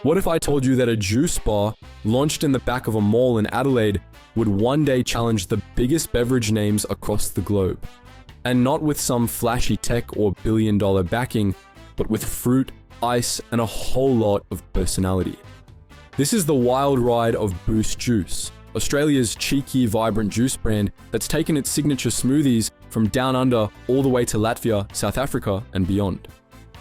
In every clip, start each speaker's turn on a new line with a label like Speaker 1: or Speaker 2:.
Speaker 1: What if I told you that a juice bar launched in the back of a mall in Adelaide would one day challenge the biggest beverage names across the globe? And not with some flashy tech or billion-dollar backing, but with fruit, ice, and a whole lot of personality. This is the wild ride of Boost Juice, Australia's cheeky, vibrant juice brand that's taken its signature smoothies from down under all the way to Latvia, South Africa, and beyond.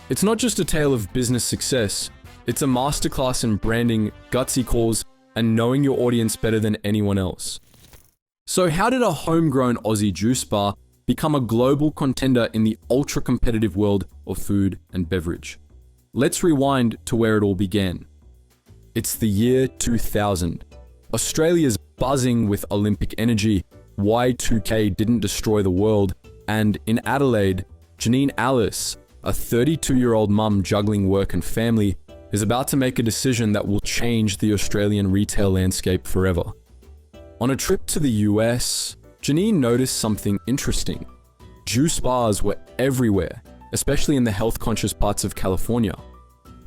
Speaker 1: It's not just a tale of business success, it's a masterclass in branding, gutsy calls, and knowing your audience better than anyone else. So how did a homegrown Aussie juice bar become a global contender in the ultra-competitive world of food and beverage? Let's rewind to where it all began. It's the year 2000. Australia's buzzing with Olympic energy, Y2K didn't destroy the world, and in Adelaide, Janine Alice, a 32-year-old mum juggling work and family, is about to make a decision that will change the Australian retail landscape forever. On a trip to the US, Janine noticed something interesting. Juice bars were everywhere, especially in the health-conscious parts of California.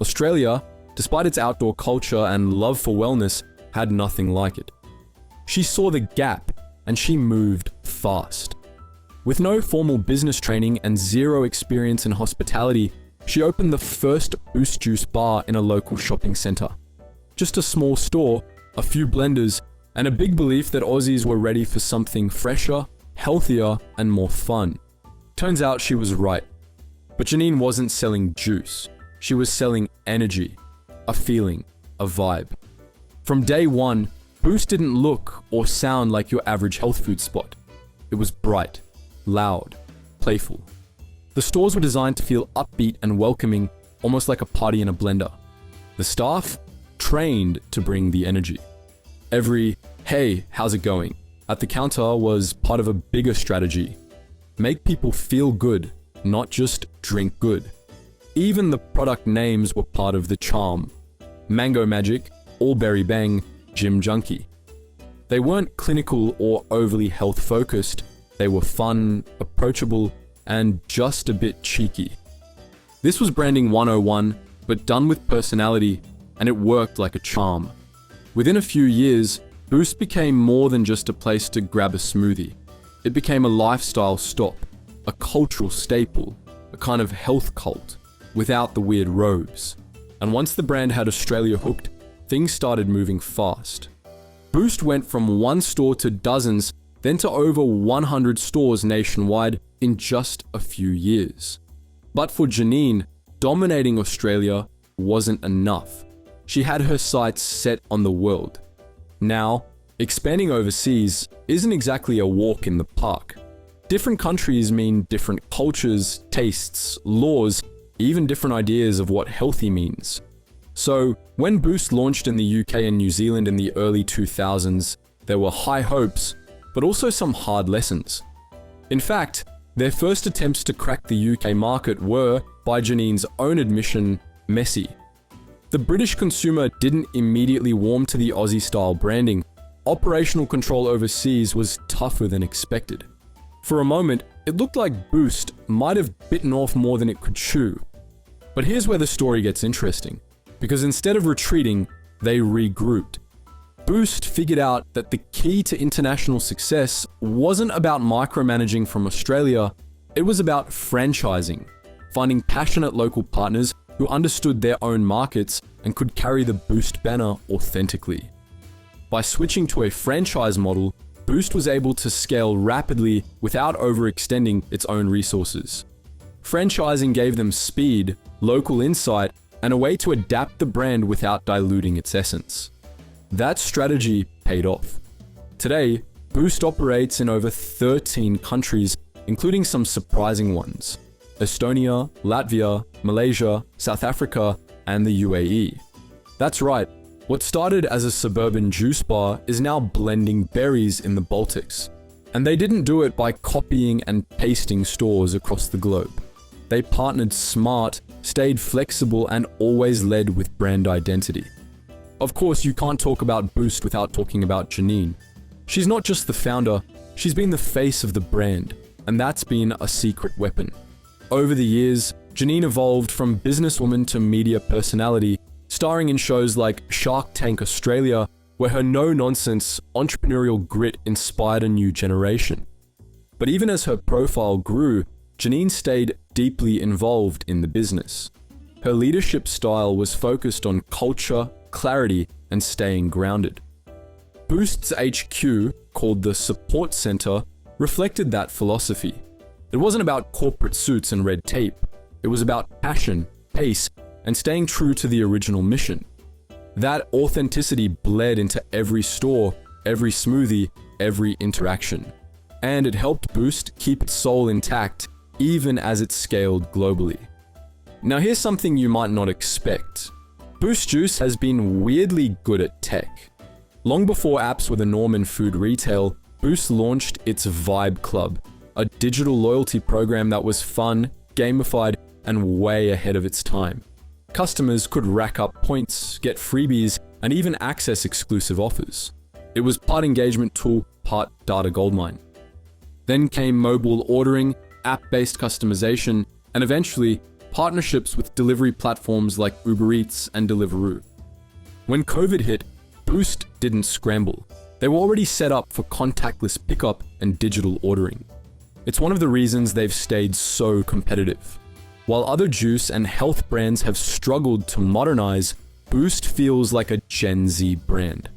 Speaker 1: Australia, despite its outdoor culture and love for wellness, had nothing like it. She saw the gap, and she moved fast. With no formal business training and zero experience in hospitality, she opened the first Boost Juice bar in a local shopping center. Just a small store, a few blenders, and a big belief that Aussies were ready for something fresher, healthier, and more fun. Turns out she was right. But Janine wasn't selling juice. She was selling energy, a feeling, a vibe. From day one, Boost didn't look or sound like your average health food spot. It was bright, loud, playful. The stores were designed to feel upbeat and welcoming, almost like a party in a blender. The staff? Trained to bring the energy. Every, "Hey, how's it going?" at the counter was part of a bigger strategy. Make people feel good, not just drink good. Even the product names were part of the charm. Mango Magic, All Berry Bang, Gym Junkie. They weren't clinical or overly health-focused. They were fun, approachable, and just a bit cheeky. This was branding 101, but done with personality, and it worked like a charm. Within a few years, Boost became more than just a place to grab a smoothie. It became a lifestyle stop, a cultural staple, a kind of health cult, without the weird robes. And once the brand had Australia hooked, things started moving fast. Boost went from one store to dozens, then to over 100 stores nationwide in just a few years. But for Janine, dominating Australia wasn't enough. She had her sights set on the world. Now, expanding overseas isn't exactly a walk in the park. Different countries mean different cultures, tastes, laws, even different ideas of what healthy means. So, when Boost launched in the UK and New Zealand in the early 2000s, there were high hopes, but also some hard lessons. In fact, their first attempts to crack the UK market were, by Janine's own admission, messy. The British consumer didn't immediately warm to the Aussie-style branding. Operational control overseas was tougher than expected. For a moment, it looked like Boost might have bitten off more than it could chew. But here's where the story gets interesting, because instead of retreating, they regrouped. Boost figured out that the key to international success wasn't about micromanaging from Australia, it was about franchising, finding passionate local partners who understood their own markets and could carry the Boost banner authentically. By switching to a franchise model, Boost was able to scale rapidly without overextending its own resources. Franchising gave them speed, local insight, and a way to adapt the brand without diluting its essence. That strategy paid off. Today, Boost operates in over 13 countries, including some surprising ones: Estonia, Latvia, Malaysia, South Africa, and the UAE. That's right, what started as a suburban juice bar is now blending berries in the Baltics. And they didn't do it by copying and pasting stores across the globe. They partnered smart, stayed flexible, and always led with brand identity. Of course, you can't talk about Boost without talking about Janine. She's not just the founder, she's been the face of the brand, and that's been a secret weapon. Over the years, Janine evolved from businesswoman to media personality, starring in shows like Shark Tank Australia, where her no-nonsense entrepreneurial grit inspired a new generation. But even as her profile grew, Janine stayed deeply involved in the business. Her leadership style was focused on culture, clarity, and staying grounded. Boost's HQ, called the Support Center, reflected that philosophy. It wasn't about corporate suits and red tape. It was about passion, pace, and staying true to the original mission. That authenticity bled into every store, every smoothie, every interaction. And it helped Boost keep its soul intact, even as it scaled globally. Now here's something you might not expect. Boost Juice has been weirdly good at tech. Long before apps were the norm in food retail, Boost launched its Vibe Club, a digital loyalty program that was fun, gamified, and way ahead of its time. Customers could rack up points, get freebies, and even access exclusive offers. It was part engagement tool, part data goldmine. Then came mobile ordering, app-based customization, and eventually, partnerships with delivery platforms like Uber Eats and Deliveroo. When COVID hit, Boost didn't scramble. They were already set up for contactless pickup and digital ordering. It's one of the reasons they've stayed so competitive. While other juice and health brands have struggled to modernize, Boost feels like a Gen Z brand.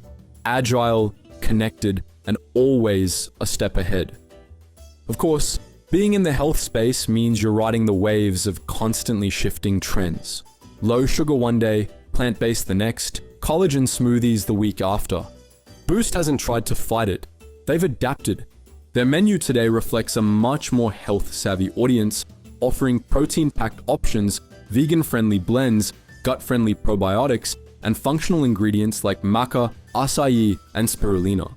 Speaker 1: Agile, connected, and always a step ahead. Of course, being in the health space means you're riding the waves of constantly shifting trends. Low sugar one day, plant-based the next, collagen smoothies the week after. Boost hasn't tried to fight it. They've adapted. Their menu today reflects a much more health-savvy audience, offering protein-packed options, vegan-friendly blends, gut-friendly probiotics, and functional ingredients like maca, acai, and spirulina.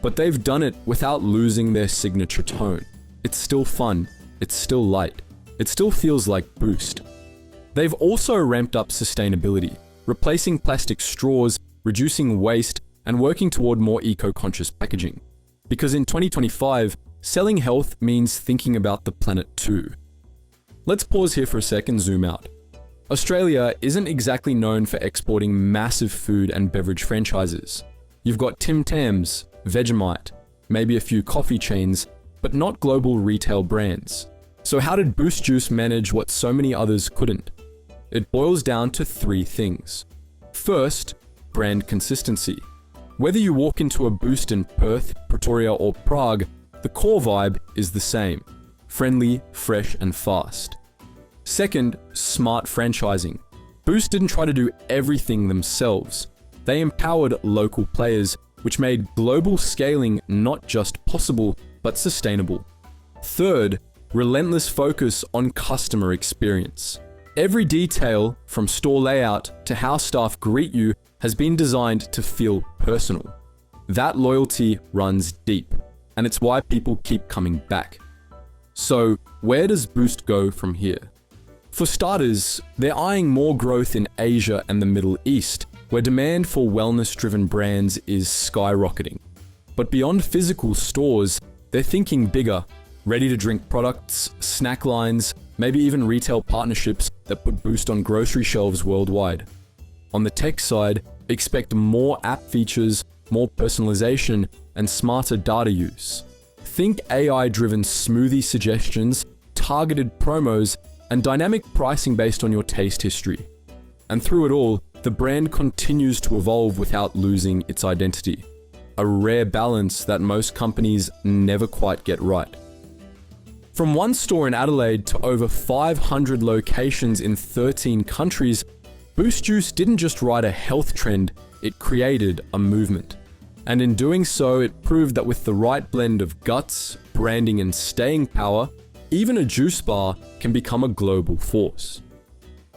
Speaker 1: But they've done it without losing their signature tone. It's still fun, it's still light, it still feels like Boost. They've also ramped up sustainability, replacing plastic straws, reducing waste, and working toward more eco-conscious packaging. Because in 2025, selling health means thinking about the planet too. Let's pause here for a sec and zoom out. Australia isn't exactly known for exporting massive food and beverage franchises. You've got Tim Tams, Vegemite, maybe a few coffee chains, but not global retail brands. So how did Boost Juice manage what so many others couldn't? It boils down to three things. First, brand consistency. Whether you walk into a Boost in Perth, Pretoria, or Prague, the core vibe is the same. Friendly, fresh, and fast. Second, smart franchising. Boost didn't try to do everything themselves. They empowered local players, which made global scaling not just possible, but sustainable. Third, relentless focus on customer experience. Every detail, from store layout to how staff greet you, has been designed to feel personal. That loyalty runs deep, and it's why people keep coming back. So, where does Boost go from here? For starters, they're eyeing more growth in Asia and the Middle East, where demand for wellness-driven brands is skyrocketing. But beyond physical stores, they're thinking bigger, ready-to-drink products, snack lines, maybe even retail partnerships that put Boost on grocery shelves worldwide. On the tech side, expect more app features, more personalization, and smarter data use. Think AI-driven smoothie suggestions, targeted promos, and dynamic pricing based on your taste history. And through it all, the brand continues to evolve without losing its identity. A rare balance that most companies never quite get right. From one store in Adelaide to over 500 locations in 13 countries, Boost Juice didn't just ride a health trend, it created a movement. And in doing so, it proved that with the right blend of guts, branding, and staying power, even a juice bar can become a global force.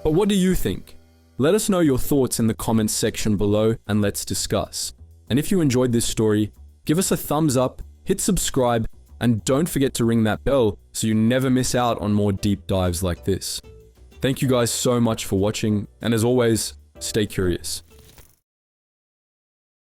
Speaker 1: But what do you think? Let us know your thoughts in the comments section below and let's discuss. And if you enjoyed this story, give us a thumbs up, hit subscribe, and don't forget to ring that bell so you never miss out on more deep dives like this. Thank you guys so much for watching, and as always, stay curious.